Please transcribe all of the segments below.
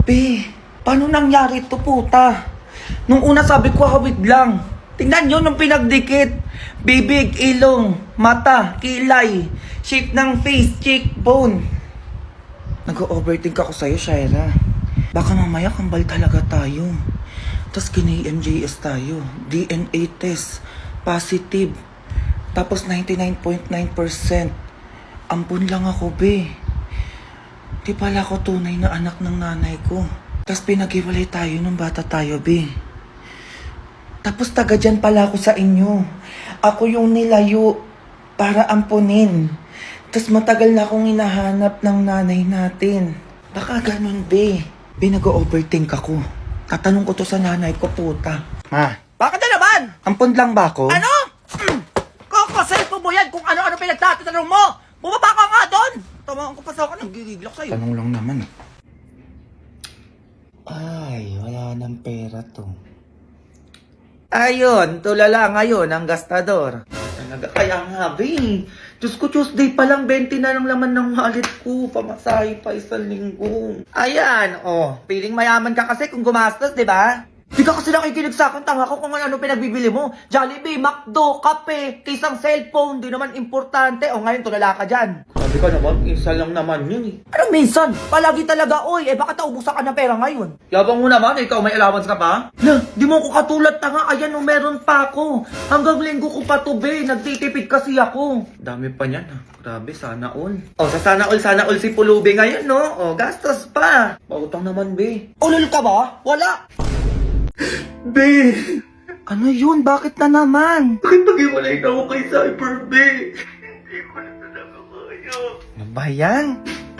Be, paano nangyari to puta? Nung una sabi ko hawig lang. Tingnan nyo nung pinagdikit. Bibig, ilong, mata, kilay, shape ng face, cheekbone. Nag-overthink ako sa'yo, Shaira. Baka mamaya kambal talaga tayo. Tapos kina-MJS tayo. DNA test. Positive. Tapos 99.9%. Ampun lang ako, be. Di pala ako tunay na anak ng nanay ko. Tapos pinag-iwalay tayo nung bata tayo, be. Tapos taga dyan pala ako sa inyo. Ako yung nilayo para ampunin. Tapos matagal na akong hinahanap ng nanay natin. Baka ganun, be. Nag-overthink ako. Tatanong ko to sa nanay ko, puta. Ma. Bakit na naman? Ampun lang ba ako? Ano? Kakaselfo mo yan kung ano-ano pinagtatanong mo! Bumaba ka nga doon! Tamaan ko pa sa akin, nagigigil ako sa'yo. Tanong lang naman. Ay, wala nang pera to. Ayun, tulala ngayon ang gastador. Talaga kaya nga, be. Diyos ko, Tuesday pa lang, 20 na lang laman ng wallet ko. Pamasahe pa isang linggo. Ayan, oh. Piling mayaman ka kasi kung gumastos, di ba? Di ka kasi nakikinig sa akin, tanga ko kung ano pinagbibili mo. Jollibee, McDo, kape, isang cellphone, di naman importante. O ngayon, tulala ka dyan. Sabi ka naman, minsan lang naman yun eh. Anong minsan? Palagi talaga, oy. Bakit naubusan ka ng pera ngayon? Yabang mo naman, ikaw may allowance ka pa? Na, di mo ko katulad, tanga. Ayan, no, meron pa ako. Hanggang linggo ko pa to, be. Nagtitipid kasi ako. Dami pa niyan, ha. Grabe, sana all. O, sa sana all si Pulubi ngayon, no? O, gastos pa. Pautang naman, be. Ulol ka ba? Wala. Be! Ano yun? Bakit na naman? Bakit nag-iwalay na ako kay Cyber, be? Hindi ko na talaga kaya. Ano ba yan?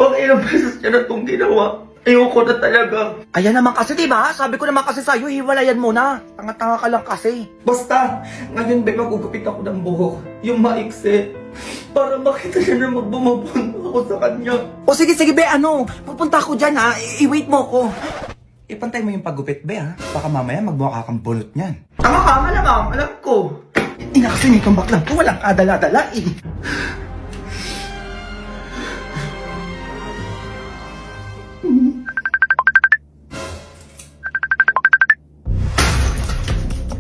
Pang ilang beses niya na itong ginawa. Ayoko na talaga. Ayan naman kasi, diba? Sabi ko naman kasi sa'yo, hiwalayan mo na. Tanga-tanga ka lang kasi. Basta, ngayon, be, magugupit ako ng buhok. Yung maikse. Para makita niya na magbumabon ako sa kanya. O sige, be, ano? Pupunta ako dyan, ha? I-wait mo ko. Ipantay mo yung paggupit, be, ha? Baka mamaya magmukha kang bunot niyan. Tama ka, malamang. Alam ko. Ina kasi nitong baklang ko. Walang kadala-dala, eh.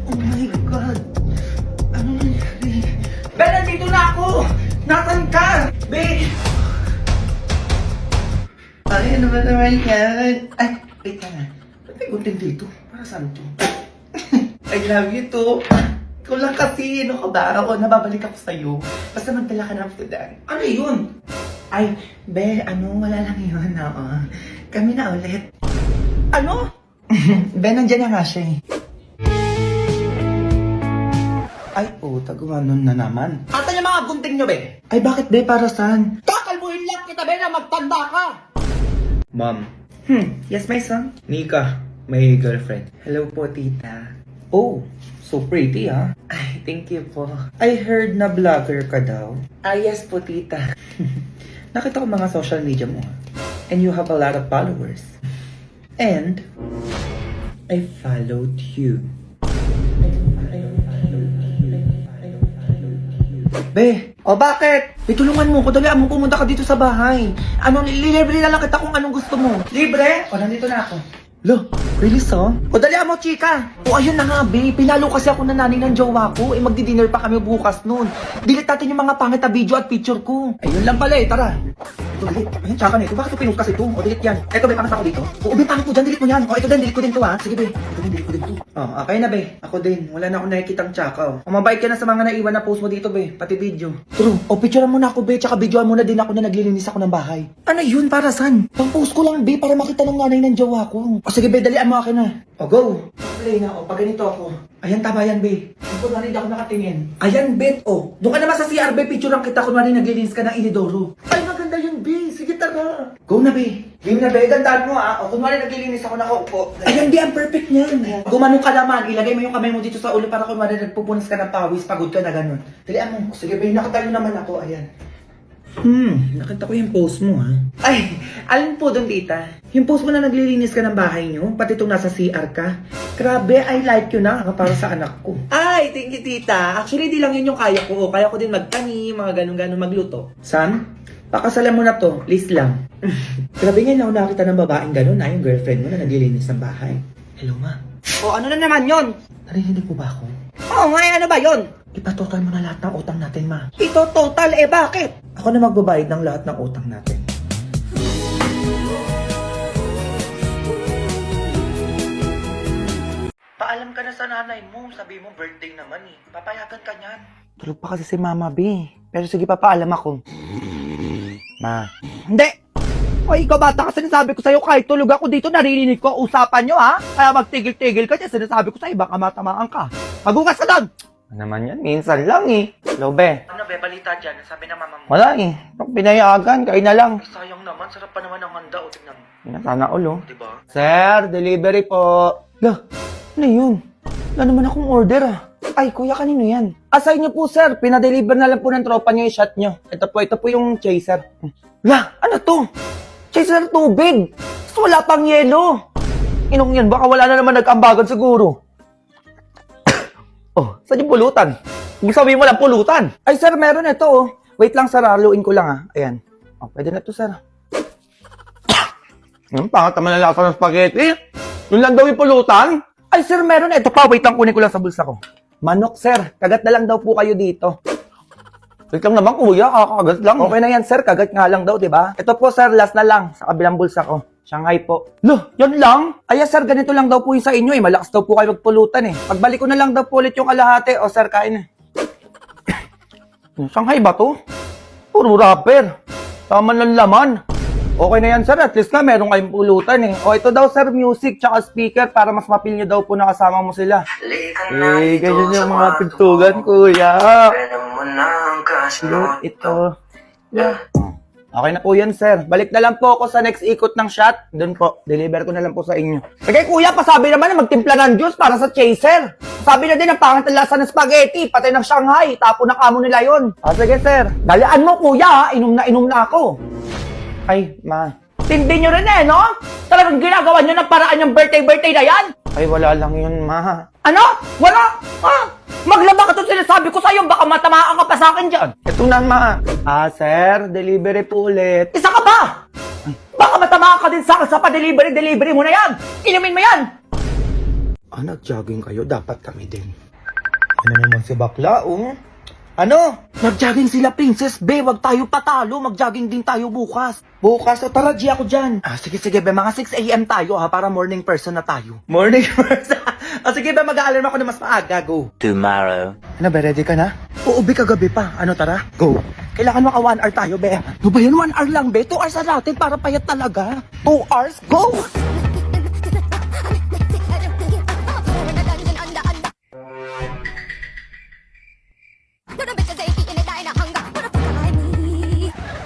Oh my God. Ano nangyari? Be, nandito na ako! Nasaan ka? Be! Ay, ano ba naman yan? Ay, wait ka na. Ba't may gunting dito? Para saan to? I love you too. Ikaw lang kasi, ano ka ba? Ako, nababalik ako sa'yo. Basta magdala ka ng fudan. Ano yun? Ay, be, wala lang yun, oo. Kami na ulit. Ano? Be, nandiyan na nga siya eh. Ay, puta, gumanon na naman. Ata yung mga gunting nyo, be? Ay, bakit, be? Para saan? Kakalbuhin lang kita, be, na magtanda ka! Mom. Yes, my son? Nika, my girlfriend. Hello po, tita. Oh, so pretty, ha? Ay, thank you po. I heard na vlogger ka daw. Yes po, tita. Nakita ko mga social media mo. And you have a lot of followers. And I followed you. Be, o bakit? Itulungan mo ko, dalian mo pumunta ka dito sa bahay. Libre na lang kita kung anong gusto mo. Libre? O, nandito na ako. Lo, really so? O, dalian mo, chika. O, ayun na nga, be. Pinalo kasi ako na nanay ng jowa ko. Magdi-dinner pa kami bukas nun. Delete natin yung mga pangit na video at picture ko. Ayun lang pala eh, tara. Ito, delete. Ayun, tsaka na ito. Bakit ito pinost kasi ito? O, delete yan. Eto, be, pangit ako dito. O, be, pangit mo dyan. Delete mo yan. O, ito din, delete ko din to, ha. Sige, be. Ito din, delete ko din to. O, okay na, be. Ako din. Wala na akong nakikitang tsaka, o. O, mabait ka na sa mga naiwan na post mo dito, be. Pati video. True. O, picturean mo na ako, be. Tsaka videoan mo na din ako na naglilinis ako ng bahay. Ano yun? Para saan? Pang-post ko lang, be. Para makita ng nanay ng jowa ko. O, sige, be. Dalian mo akin na. O, go. Play na, o. Pag ganito ako. Ayan, tama yan, be. Kunwari ako nakatingin. Ayan, bet, o. Doon ka naman sa CR, be. Picturean kita kunwari naglilinis ka ng inidoro. Ay, maganda yun, be. Sige, tara. Go na, be. Game na, be. Gandaan mo, ha. O, kunwari naglilinis ako nakaupo. Ayan, be. Ang perfect niyan. Gumanong ka naman. Ilagay mo yung kamay mo dito sa ulo para kunwari nagpupunas ka ng pawis. Pagod ka na ganun. Dalian mo. Sige, be. Nakatayo naman ako. Ayan. Nakita ko yung post mo, ha? Ay, alin po doon, tita? Yung post mo na naglilinis ka ng bahay nyo, pati itong nasa CR ka. Grabe, I like you na, para sa anak ko. Ay, thank you, tita. Actually, di lang yun yung kaya ko. Kaya ko din magtanim, mga ganun-ganun magluto. San? Pakasalan mo na to, please lang. Grabe nga na nakita ng babaeng gano'n na yung girlfriend mo na naglilinis ng bahay. Hello, ma. O ano na naman yon? Narinig mo ba ako? Oo nga, ano ba yon? Ipatotal mo na lahat ng utang natin, ma. Ito total, bakit? Ako na magbabayad ng lahat ng utang natin. Paalam ka na sa nanay mo. Sabi mo birthday naman eh. Papayagan ka niyan. Tulog pa kasi si Mama B. Pero sige, papaalam ako. Ma. Hindi! O ikaw bata ka, sinasabi ko sa'yo kahit tulog ako dito, naririnig ko ang usapan nyo ha? Kaya magtigil-tigil ka dyan, sinasabi ko sa'yo, baka matamaan ka. Magugas ka doon! Ano naman yan? Minsan lang eh. Hello, be. Ano, be? Balita dyan. Sabi ng mama mo. Wala eh. Pag pinayagan, kain na lang. Sayang naman. Sarap pa naman ang handa. O, tignan mo. Sana ulo. Diba? Sir, delivery po. Lah, ano yun? Wala naman akong order ah. Ay, kuya, kanino yan? Asay niyo po, sir. Pinadeliver na lang po ng tropa niyo yung shot niyo. Ito po yung chaser. Lah, ano to? Chaser tubig. Gusto wala pang yelo. Inong yan, baka wala na naman nag-ambagan siguro. Oh, saan yung pulutan? Kung sabihin mo lang pulutan. Ay, sir, meron ito, oh. Wait lang, sir, haluin ko lang, ah. Ayan. Oh, pwede na to, sir. Pangat naman ang lasa ng spaghetti. Yun lang daw yung pulutan. Ay, sir, meron ito pa. Wait lang, kunin ko lang sa bulsa ko. Manok, sir. Kagat na lang daw po kayo dito. Wait lang naman, kuya. Kakagat lang. Okay na yan, sir. Kagat nga lang daw, diba? Ito po, sir. Last na lang. Sa kabilang bulsa ko. Shanghai po. Loh, yan lang? Ay, sir, ganito lang daw po yung sa inyo eh. Malakas daw po kayo magpulutan eh. Pagbalik ko na lang daw po ulit yung kalahati. O, sir, kain na. Shanghai ba to? Puro rapper. Tama ng laman. Okay na yan, sir. At least na meron kayong pulutan eh. O, ito daw, sir, music tsaka speaker para mas mapil nyo daw po na kasama mo sila. Eh, ganyan yung mga pintugan, kuya. Look, ito. Yeah. Okay na po yan, sir. Balik na lang po ako sa next ikot ng shot. Doon po. Deliver ko na lang po sa inyo. Sige, kuya, pasabi naman na magtimpla ng juice para sa chaser. Sabi na din ang pangit ang lasa ng spaghetti, pati ng Shanghai. Tapo na kamo nila yon. Sige, sir. Dalian mo, kuya, ha? Inom na ako. Ay, ma. Tindi nyo rin eh, no? Talagang ginagawa nyo ng paraan yung birthday na yan? Ay, wala lang yun, ma. Ano? Wala? Maglaba ka itong sinasabi ko sa'yo, baka matamaan ka pa sa akin dyan. Ito na, ma. Sir, delivery po ulit. Isa ka ba? Baka matamaan ka din sa akin sa pa-delivery mo na yan. Inumin mo yan. Nag-jogging kayo, dapat kami din. Ano naman si bakla, oh? Ano? Nag-jogging sila, Princess Be. Wag tayo patalo. Mag-jogging din tayo bukas. Bukas? O tara, G ako dyan. Sige, Be. Mga 6 a.m. tayo, ha? Para morning person na tayo. Morning person? Sige, Be. Mag-aalarm ako na mas maaga. Go. Tomorrow. Ano, Be? Ready ka na? Oo, Be. Kagabi pa. Ano, tara? Go. Kailangan maka 1 hour tayo, Be. Ano ba yan? 1 hour lang, Be? 2 hours na natin para payat talaga. 2 hours? Go!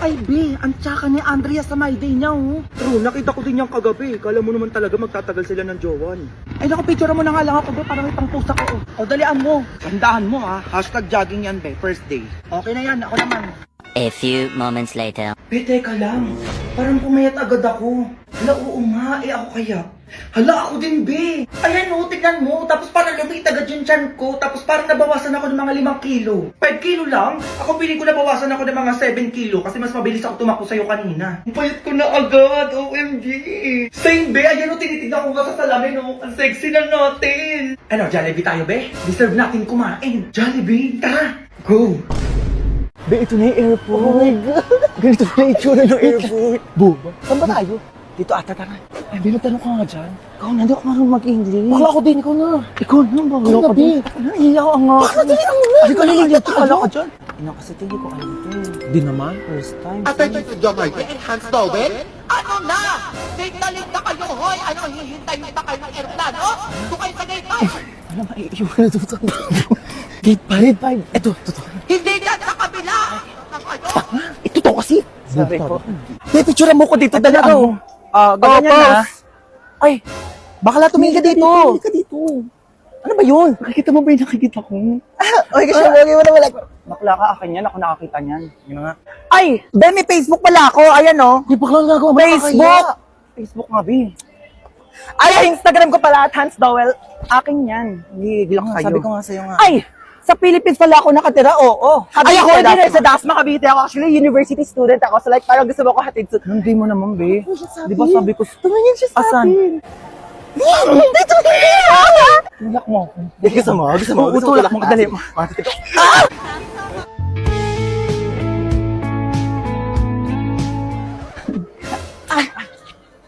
Ay, Be, ang tsaka ni Andrea sa my day niya, oh. True, nakita ko din yung kagabi. Kala mo naman talaga magtatagal sila ng jowan. Ay, naku, picture mo na nga lang ako, Be, para may pang-post ako. O, dalian mo. Tandaan mo, ha. #jogging yan, Be, first day. Okay na yan, ako naman. A few moments later. Be, teka lang. Parang pumayat agad ako. Hala, oo nga, ako kaya. Hala, ako din, Be. Ayan, oh, tignan mo. Tapos parang lumit agad yung tiyan ko. Tapos parang nabawasan ako ng mga 5 kilo. 5 kilo lang? Ako piling ko nabawasan ako ng mga 7 kilo kasi mas mabilis ako tumakbo sa'yo kanina. Ang payat ko na agad, OMG. Same, Be. Ayan, oh, tinitignan ko ka sa salamin, oh. Ang sexy na natin. Ano, Jollibee tayo, Be? Deserve natin kumain. Jollibee, tara. Go. Be, ito na yung airport. Oh my God. Ganito na yung itsura ng airport. Boba. Saan ba tayo? Dito ata, tara. Ay, binatanong ka nga dyan. Ikaw na, hindi ako marunong mag-English. Baka ako din, ikaw na. Ikaw na, bakla ka din. Iyaw ang nga. Bakla din ang nga. Hindi ka nililito pala ka dyan. Ina, kasi tingin ko alam ito. Di naman, first time. Attention to John Martin, Hans Towel. Ano na? Date na kayo, hoy! Ano, hihintayin na kayo ng aeroplano? Doon kayo sa gate 5! Ano, maiiwan na ito. Gate 5. Ito. Hindi dyan sa kabila! Ito to kasi. Sabi ko. May picture mo ko dito. Dala ako. Ganyan na. Ay, bakla tumingin ka dito. Tumingin ka dito. Ano ba yun? Nakikita mo ba yung nakikita ko? Oy, kasi lagi mo na wala. Bakla ka, akin yan. Ako nakakita niyan. Yun nga. Ay, Ben, may Facebook pala ako. Ayan, no. May bakla nga ako. Facebook! Facebook nga, Ben. Ay, Instagram ko pala at Hans Dowell. Akin yan. Hindi lang kayo. Sabi ko nga sa'yo nga. Ay, Sa Philippines pala ako nakatira, oo. Ay, ako Cavite, din eh, sa Dasma, Cavite ako. Actually, university student ako. So like, parang gusto mo ko hatid. Hindi mo naman, be. Di ba sabi ko, Tumingin siya sa Asan? atin. Dito na tulak mo ako. Gusto mo? Gusto mo? Gusto mo? Utulak mo, dali mo.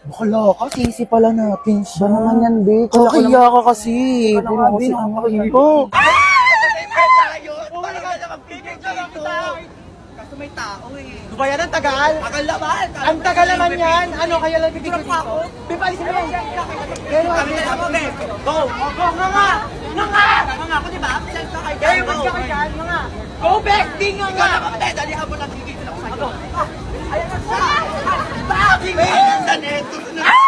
Bakala ka, sisi pala natin siya. Ba naman yan, be? Kaya ka kasi. Ba naman, be? Nakakahilo. Kaso may tao eh. Bayan ang tagal. Tagal naman. Ang tagal naman yan. Ano kaya lang bibigyan dito? Pipalisin mo yan. Pero Kami na mo, be. Go! Go, nga! Mga ako, di ba? Saan ka kayo? Kayo, ba't ka kaya? Nga! Go back! Di nga Ikaw nga! naman, be. Dali habang nagigigil ako sa'yo. Ayan na siya! Bakit? Be, nandan eh.